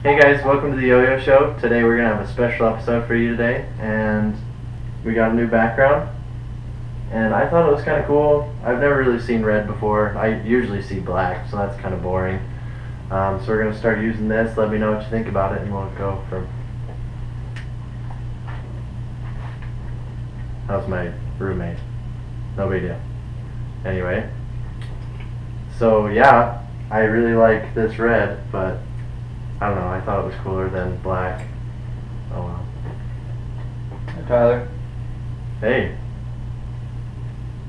Hey guys, welcome to the Yo-Yo Show. Today we're going to have a special episode for you today, and we got a new background, and I thought it was kind of cool. I've never really seen red before. I usually see black, so that's kind of boring. So we're going to start using this. Let me know what you think about it, and we'll go from... How's my roommate? No big deal. Anyway, so yeah, I really like this red, but I don't know, I thought it was cooler than black. Oh well. Hey Tyler, Hey.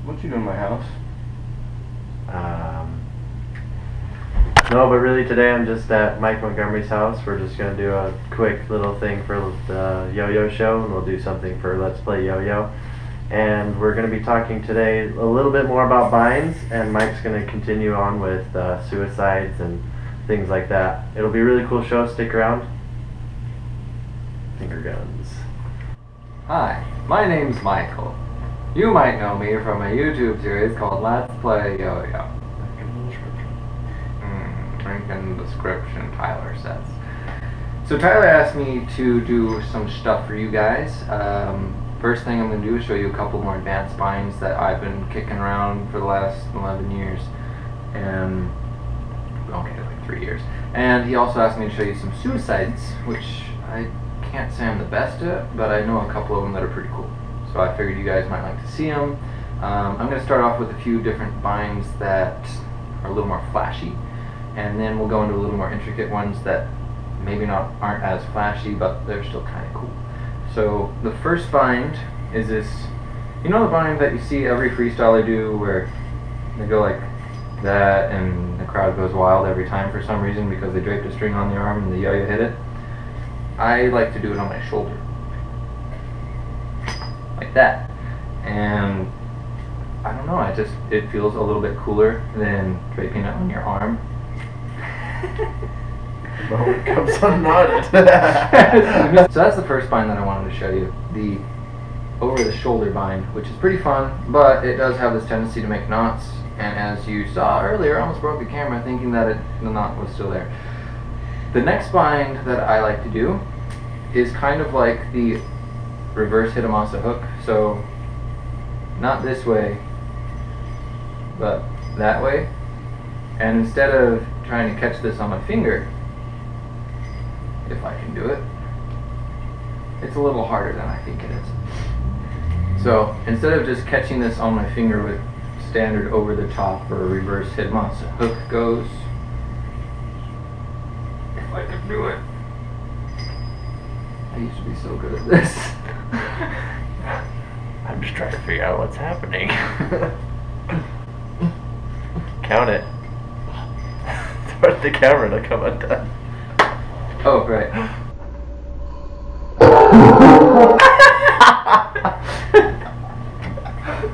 what you doing in my house? No, but really today I'm just at Mike Montgomery's house. We're just going to do a quick little thing for the Yo-Yo Show, and we'll do something for Let's Play Yo-Yo. And we're going to be talking today a little bit more about binds, and Mike's going to continue on with suicides and things like that. It'll be a really cool show. Stick around. Finger guns. Hi, my name's Michael. You might know me from a YouTube series called Let's Play Yo-Yo. Link in the description, Tyler says. So Tyler asked me to do some stuff for you guys. First thing I'm going to do is show you a couple more advanced binds that I've been kicking around for the last 11 years. And okay, like 3 years. And he also asked me to show you some suicides, which I can't say I'm the best at, but I know a couple of them that are pretty cool. So I figured you guys might like to see them. I'm going to start off with a few different binds that are a little more flashy, and then we'll go into a little more intricate ones that maybe aren't as flashy, but they're still kind of cool. So the first bind is this, you know the bind that you see every freestyler do where they go like that and the crowd goes wild every time for some reason because they draped a string on the arm and the yo-yo hit it? I like to do it on my shoulder. Like that. And I don't know, it feels a little bit cooler than draping it on your arm. The moment comes unknotted. So that's the first bind that I wanted to show you. The over the shoulder bind, which is pretty fun, but it does have this tendency to make knots. And as you saw earlier, I almost broke the camera thinking that the knot was still there. The next bind that I like to do is kind of like the reverse hitamasa hook. So not this way, but that way. And instead of trying to catch this on my finger, if I can do it, it's a little harder than I think it is. So instead of just catching this on my finger with standard over the top or reverse hitamasa hook goes, if I can do it. I used to be so good at this. I'm just trying to figure out what's happening. Count it. Start the camera to come undone. Oh, right.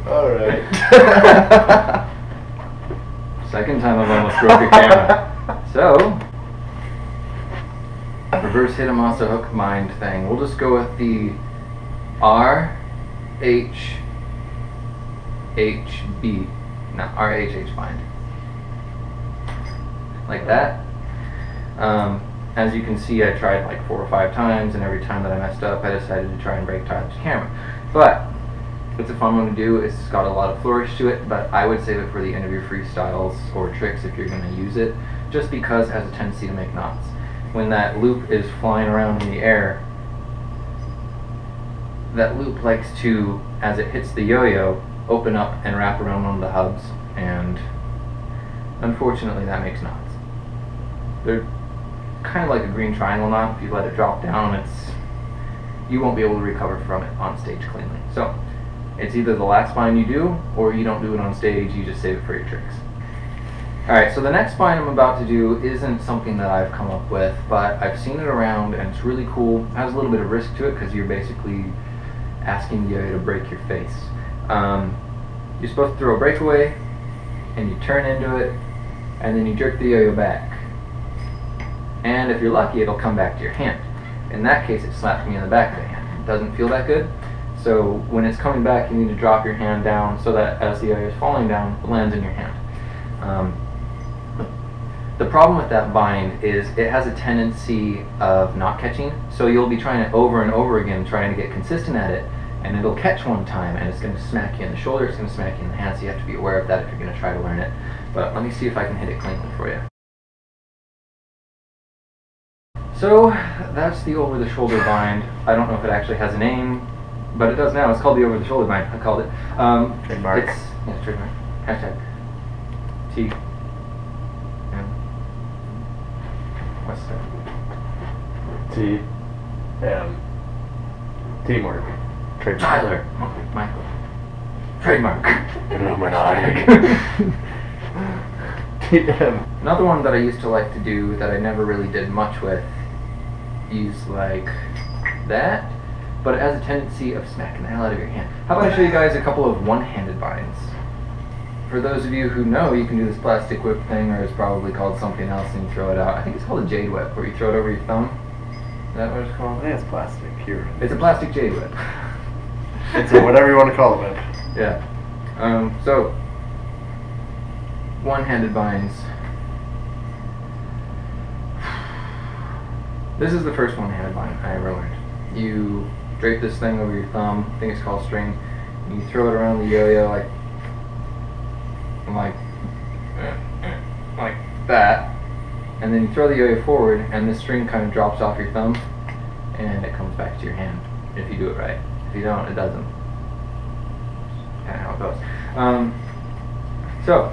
Alright. Second time I've almost broke your camera. So, reverse hitamasa hook mind thing. We'll just go with the RHH bind. Like that. As you can see, I tried like 4 or 5 times, and every time that I messed up, I decided to try and break Tyler's camera. But it's a fun one to do. It's got a lot of flourish to it, but I would save it for the end of your freestyles or tricks if you're going to use it, just because it has a tendency to make knots. When that loop is flying around in the air, that loop likes to, as it hits the yo-yo, open up and wrap around one of the hubs, and unfortunately that makes knots. They're kind of like a green triangle knot. If you let it drop down, you won't be able to recover from it on stage cleanly. So it's either the last bind you do, or you don't do it on stage, you just save it for your tricks. Alright, so the next bind I'm about to do isn't something that I've come up with, but I've seen it around and it's really cool. It has a little bit of risk to it because you're basically asking the yo-yo to break your face. You're supposed to throw a breakaway, and you turn into it, and then you jerk the yo-yo back. And if you're lucky, it'll come back to your hand. In that case, it slaps me in the back of the hand. It doesn't feel that good. So when it's coming back, you need to drop your hand down so that as the yo-yo is falling down, it lands in your hand. The problem with that bind is it has a tendency of not catching, so you'll be trying it over and over again, trying to get consistent at it, and it'll catch one time, and it's going to smack you in the shoulder, it's going to smack you in the hand, so you have to be aware of that if you're going to try to learn it. But let me see if I can hit it cleanly for you. So that's the over-the-shoulder bind. I don't know if it actually has a name, but it does now. It's called the over-the-shoulder bind. I called it. Trademark. Yeah, trademark. Hashtag T. What's that? T. M. Teamwork. Trademark. Tyler. Michael. Trademark. Illuminati. TM. Another one that I used to like to do that I never really did much with, use like that, but it has a tendency of smacking the hell out of your hand. How about I show you guys a couple of one-handed binds? For those of you who know, you can do this plastic whip thing, or it's probably called something else, and you throw it out. I think it's called a jade whip, where you throw it over your thumb. Is that what it's called? I think it's plastic. Here. It's a plastic jade whip. It's a whatever you want to call it, whip. Yeah. So, one-handed binds. This is the first one-handed bind I ever learned. You drape this thing over your thumb, I think it's called string, and you throw it around the yo-yo like that, and then you throw the yo-yo forward, and this string kind of drops off your thumb, and it comes back to your hand, if you do it right. If you don't, it doesn't. Kind of how it goes. So,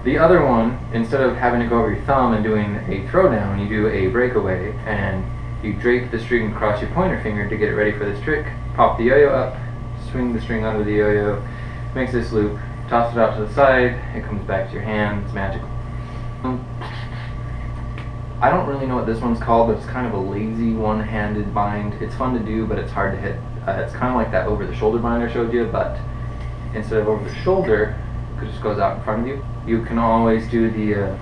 the other one, instead of having to go over your thumb and doing a throwdown, you do a breakaway, and you drape the string across your pointer finger to get it ready for this trick. Pop the yo-yo up, swing the string under the yo-yo, makes this loop, toss it out to the side, it comes back to your hand, it's magical. I don't really know what this one's called, but it's kind of a lazy one-handed bind. It's fun to do, but it's hard to hit. It's kind of like that over-the-shoulder bind I showed you, but instead of over the shoulder, it just goes out in front of you. You can always do the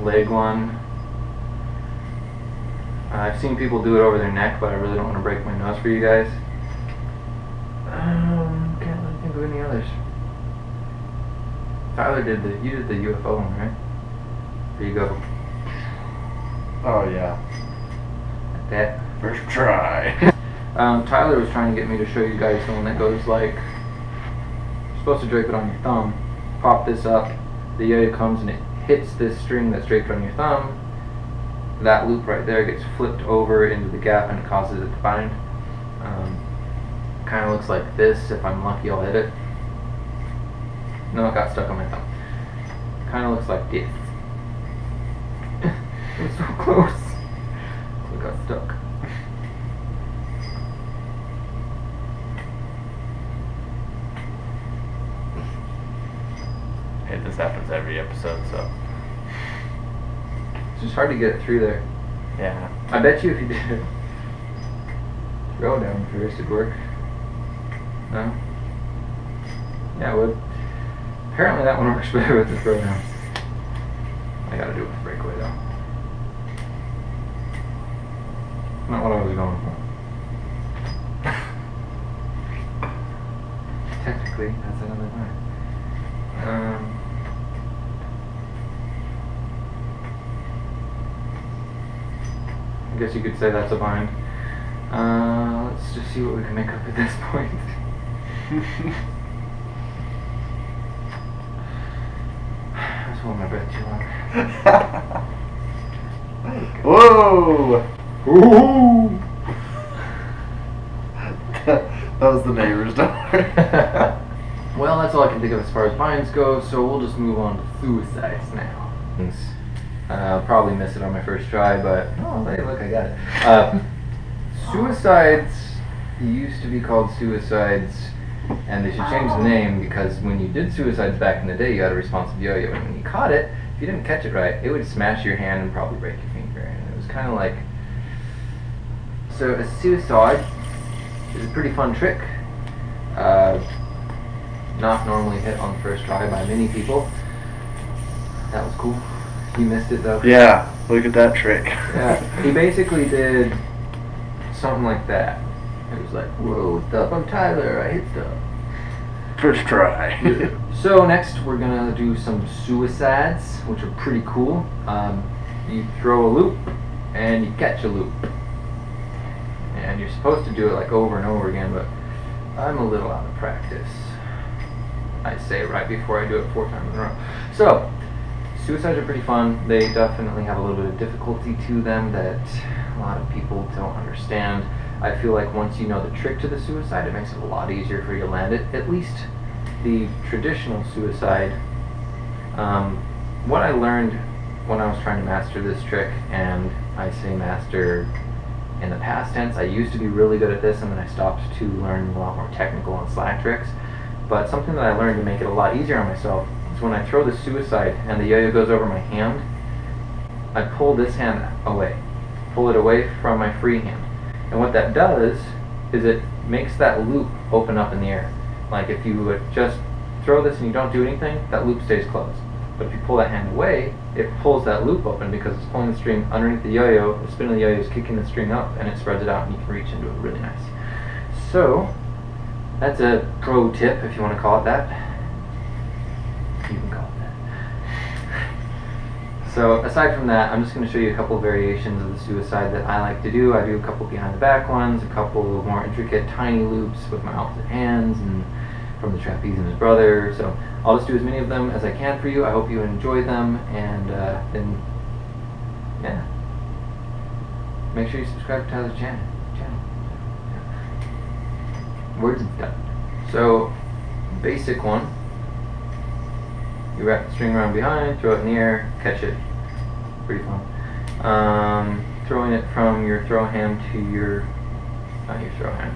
leg one. I've seen people do it over their neck, but I really don't want to break my nose for you guys. Can't really think of any others. Tyler you did the UFO one, right? There you go. Oh yeah. Like that. First try. Tyler was trying to get me to show you guys the one that goes like, you're supposed to drape it on your thumb, pop this up, the yo-yo comes and it hits this string that's draped on your thumb. That loop right there gets flipped over into the gap and it causes it to bind. Kind of looks like this. If I'm lucky, I'll hit it. No, it got stuck on my thumb. Kind of looks like this. It was so close. It got stuck. Hey, this happens every episode, so. It's just hard to get it through there. Yeah. I bet you if you did it throw down first, it'd work. No? Yeah, it would. Apparently that one works better with the throwdown. I gotta do it with breakaway though. Not what I was going for. Technically, that's another line. I guess you could say that's a bind. Let's just see what we can make up at this point. I was holding my breath too long. Whoa! Ooh! That was the neighbor's daughter. Well, that's all I can think of as far as binds go, so we'll just move on to suicides now. I'll probably miss it on my first try, but oh, hey, look, I got it. Suicides used to be called suicides, and they should change the name because when you did suicides back in the day, you had a responsive yo-yo, and when you caught it, if you didn't catch it right, it would smash your hand and probably break your finger. And it was kind of like, so a suicide is a pretty fun trick. Not normally hit on the first try by many people. That was cool. You missed it though. Yeah, look at that trick. Yeah, he basically did something like that. It was like, whoa, what's up? I'm Tyler, I hit stuff. First try. So next we're gonna do some suicides, which are pretty cool. You throw a loop and you catch a loop. And you're supposed to do it like over and over again, but I'm a little out of practice. I say it right before I do it 4 times in a row. So, suicides are pretty fun. They definitely have a little bit of difficulty to them that a lot of people don't understand. I feel like once you know the trick to the suicide, it makes it a lot easier for you to land it. At least the traditional suicide. What I learned when I was trying to master this trick, and I say master in the past tense, I used to be really good at this and then I stopped to learn a lot more technical and slack tricks. But something that I learned to make it a lot easier on myself is when I throw the suicide and the yo-yo goes over my hand, I pull this hand away. Pull it away from my free hand. And what that does is it makes that loop open up in the air. Like if you would just throw this and you don't do anything, that loop stays closed. But if you pull that hand away, it pulls that loop open because it's pulling the string underneath the yo-yo. The spin of the yo-yo is kicking the string up and it spreads it out and you can reach into it really nice. So, that's a pro tip if you want to call it that. You can call it that. So, aside from that, I'm just going to show you a couple of variations of the suicide that I like to do. I do a couple behind the back ones, a couple more intricate tiny loops with my opposite hands, and from the trapeze and his brother. So I'll just do as many of them as I can for you. I hope you enjoy them, and then yeah, make sure you subscribe to Tyler's channel. Yeah. Words done. So basic one, you wrap the string around behind, throw it in the air, catch it. Pretty fun. Throwing it from your throw hand to your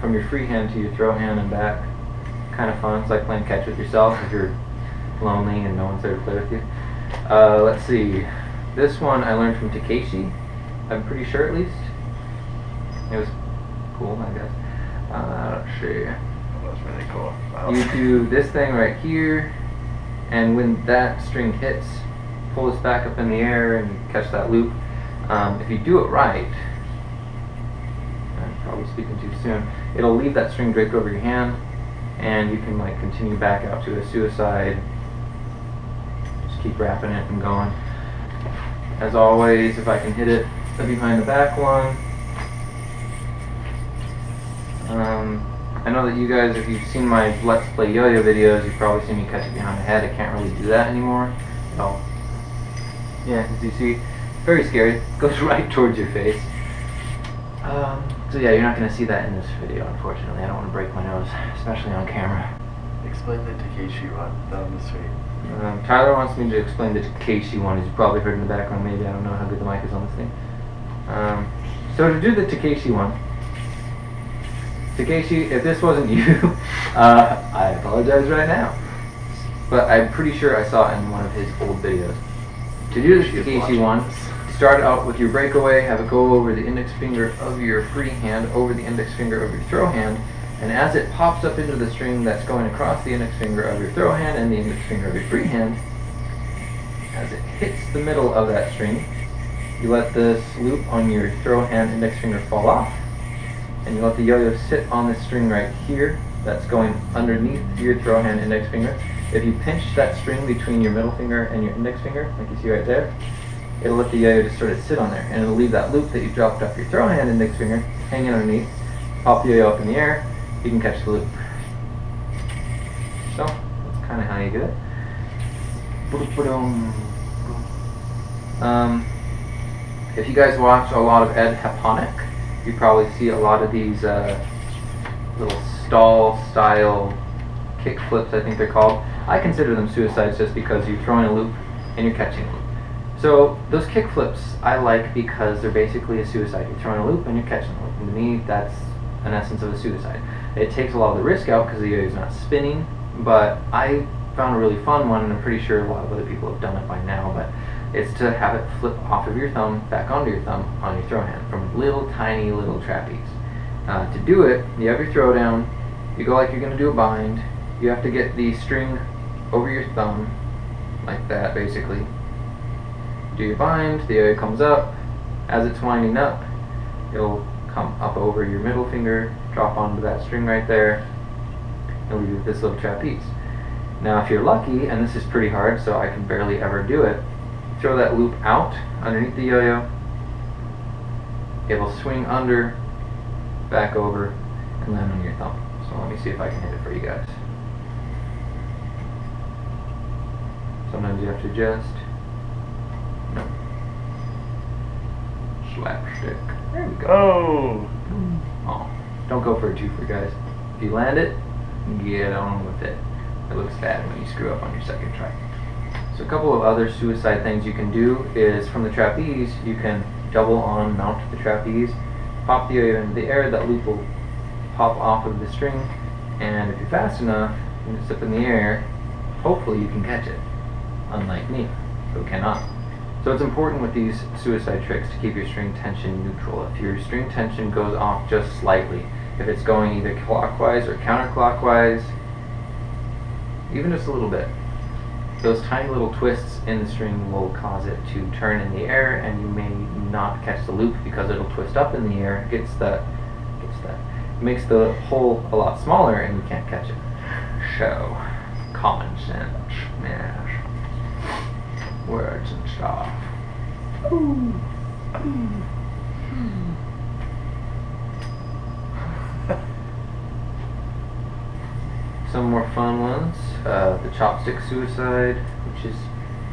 from your free hand to your throw hand and back. Kind of fun. It's like playing catch with yourself if you're lonely and no one's there to play with you. Let's see. This one I learned from Takeshi. I'm pretty sure, at least. It was cool, I guess. Let's see. That was really cool. Wow. You do this thing right here, and when that string hits, pull this back up in the air and catch that loop. If you do it right, I'm probably speaking too soon, it'll leave that string draped over your hand, and you can like continue back out to a suicide. Just keep wrapping it and going. As always, if I can hit it, the behind the back one. I know that you guys, if you've seen my Let's Play Yo-Yo videos, you've probably seen me catch it behind the head. I can't really do that anymore. So, yeah, as you see, very scary. Goes right towards your face. So yeah, you're not going to see that in this video, unfortunately. I don't want to break my nose, especially on camera. Explain the Takeshi one. That was sweet. Tyler wants me to explain the Takeshi one. As you probably heard in the background, maybe. I don't know how good the mic is on this thing. So to do the Takeshi one, Takeshi, if this wasn't you, I apologize right now. But I'm pretty sure I saw it in one of his old videos. To do the Takeshi one, start out with your breakaway, have it go over the index finger of your free hand, over the index finger of your throw hand, and as it pops up into the string that's going across the index finger of your throw hand and the index finger of your free hand, as it hits the middle of that string, you let this loop on your throw hand index finger fall off, and you let the yo-yo sit on this string right here that's going underneath your throw hand index finger. If you pinch that string between your middle finger and your index finger, like you see right there, it'll let the yo-yo just sort of sit on there, and it'll leave that loop that you dropped off your throw hand index finger hanging underneath. Pop the yo-yo up in the air, you can catch the loop. So, that's kind of how you do it. If you guys watch a lot of Ed Haponic, you probably see a lot of these little stall style kick flips, I think they're called. I consider them suicides just because you're throwing a loop and you're catching a loop. So those kick flips I like because they're basically a suicide. You're throwing a loop and you're catching a loop. And to me, that's an essence of a suicide. It takes a lot of the risk out because the yo-yo's not spinning, but I found a really fun one, and I'm pretty sure a lot of other people have done it by now, but it's to have it flip off of your thumb, back onto your thumb, on your throw hand, from little tiny little trapeze. To do it, you have your throw down, you go like you're going to do a bind, you have to get the string over your thumb, like that basically. Do your bind, the yo-yo comes up, as it's winding up, it'll come up over your middle finger, drop onto that string right there, and leave you with this little trapeze. Now if you're lucky, and this is pretty hard, so I can barely ever do it, throw that loop out underneath the yo-yo. It will swing under, back over, and land on your thumb. So let me see if I can hit it for you guys. Sometimes you have to adjust. No. Slapstick. There we go. Oh! Oh. Don't go for a twofer, guys. If you land it, get on with it. It looks bad when you screw up on your second try. So a couple of other suicide things you can do is from the trapeze, you can double on mount the trapeze, pop the yo-yo into the air, that loop will pop off of the string, and if you're fast enough, and it's up in the air, hopefully you can catch it, unlike me, who cannot. So it's important with these suicide tricks to keep your string tension neutral. If your string tension goes off just slightly, if it's going either clockwise or counterclockwise, even just a little bit, those tiny little twists in the string will cause it to turn in the air, and you may not catch the loop because it'll twist up in the air. It makes the hole a lot smaller, and you can't catch it. So, common sense, yes. Words and stuff. Ooh. Some more fun ones. The chopstick suicide, which is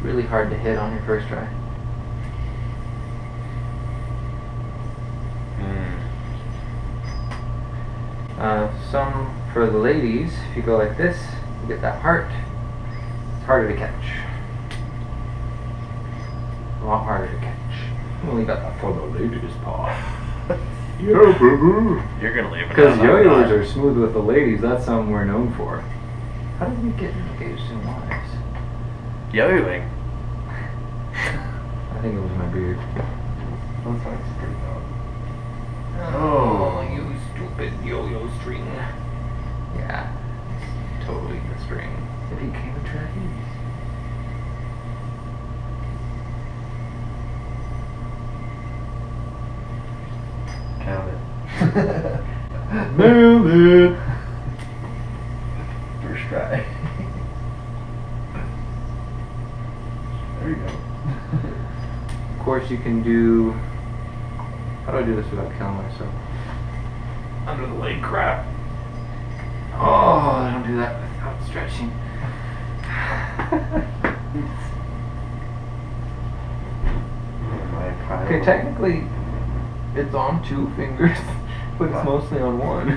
really hard to hit on your first try. Some for the ladies, if you go like this, you get that heart. It's harder to catch. A lot harder to catch. Well, we got that for the ladies' paw. Yeah, baby. You're gonna leave it. Because yo-yos are smooth with the ladies. That's something we're known for. How did we get engaged in wives? Yo-yoing. I think it was my beard. That's why it's pretty loud. Oh, you stupid yo-yo string. Yeah, it's totally the string. It became a trapeze. Count it. Nailed it! First try. There you go. Of course you can do... How do I do this without killing myself? Under the leg crap. Oh, I don't do that without stretching. Okay, technically it's on 2 fingers, but it's mostly on 1.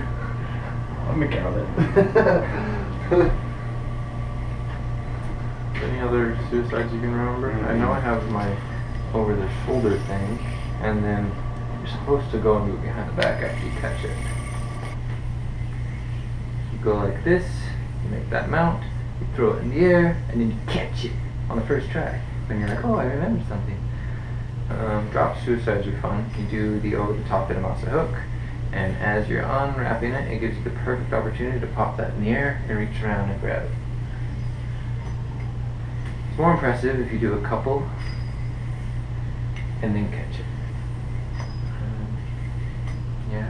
Let me count it. Any other suicides you can remember? I know I have my over the shoulder thing, and then you're supposed to go and move behind the back after you catch it. You go like this, you make that mount, you throw it in the air, and then you catch it on the first try. And you're like, oh, I remembered something. Drop suicides are fun. You do the over the top Vitamasa hook, and as you're unwrapping it, it gives you the perfect opportunity to pop that in the air and reach around and grab it. It's more impressive if you do a couple and then catch it. Yeah,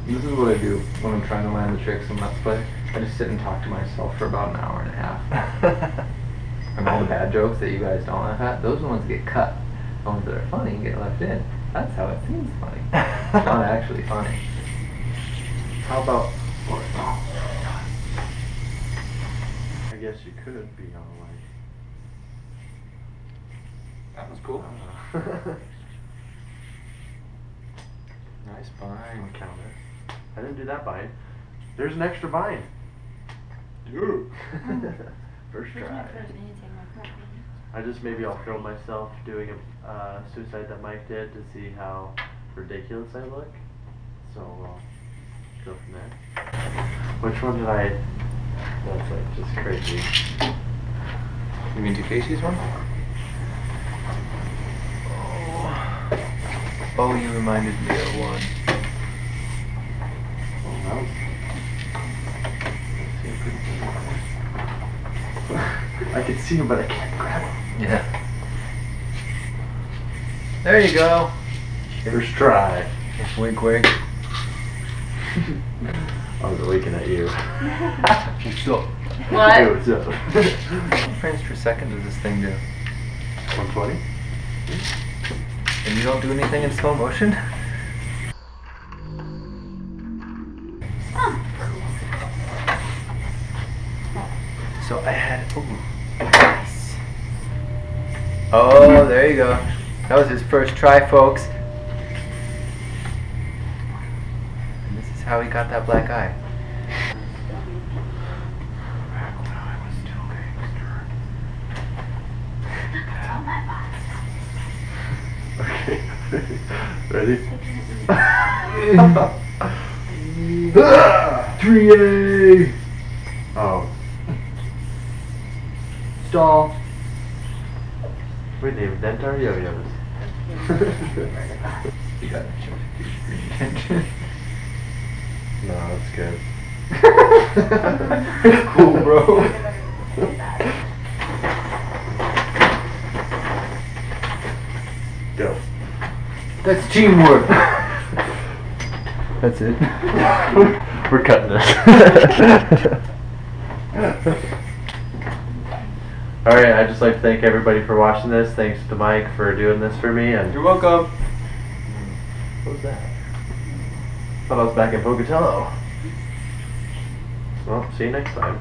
this is what I do when I'm trying to land the tricks in Let's Play. I just sit and talk to myself for about an hour and a half. And all the bad jokes that you guys don't laugh at, those are the ones that get cut. The ones that are funny get left in. That's how it seems funny. It's not actually funny. How about... I guess you could be on a light. That was cool. Nice bind. I'll count it. I didn't do that bind. There's an extra bind. Dude. First try. I just maybe I'll film myself doing a suicide that Mike did to see how ridiculous I look. So I'll go from there. Which one did I? That's like just crazy. You mean to Casey's one? Oh, you reminded me of one. Oh, that was... I can see him, but I can't grab him. Yeah. There you go. First try. Wink, wink. I was winking at you. What's up? Hey, What? what's up? How many frames per second does this thing do? 120? And you don't do anything in slow motion? So I had, nice. Oh, there you go. That was his first try, folks. And this is how he got that black eye. Back when I was still gangster. Okay, ready? 3A! Oh. Stall. We didn't even dent our yo-yos. You got it. No, that's good. Cool, bro. Go. That's teamwork. That's it. We're cutting this. Alright, I'd just like to thank everybody for watching this. Thanks to Mike for doing this for me. And You're welcome. what was that? Thought I was back in Pocatello. Well, see you next time.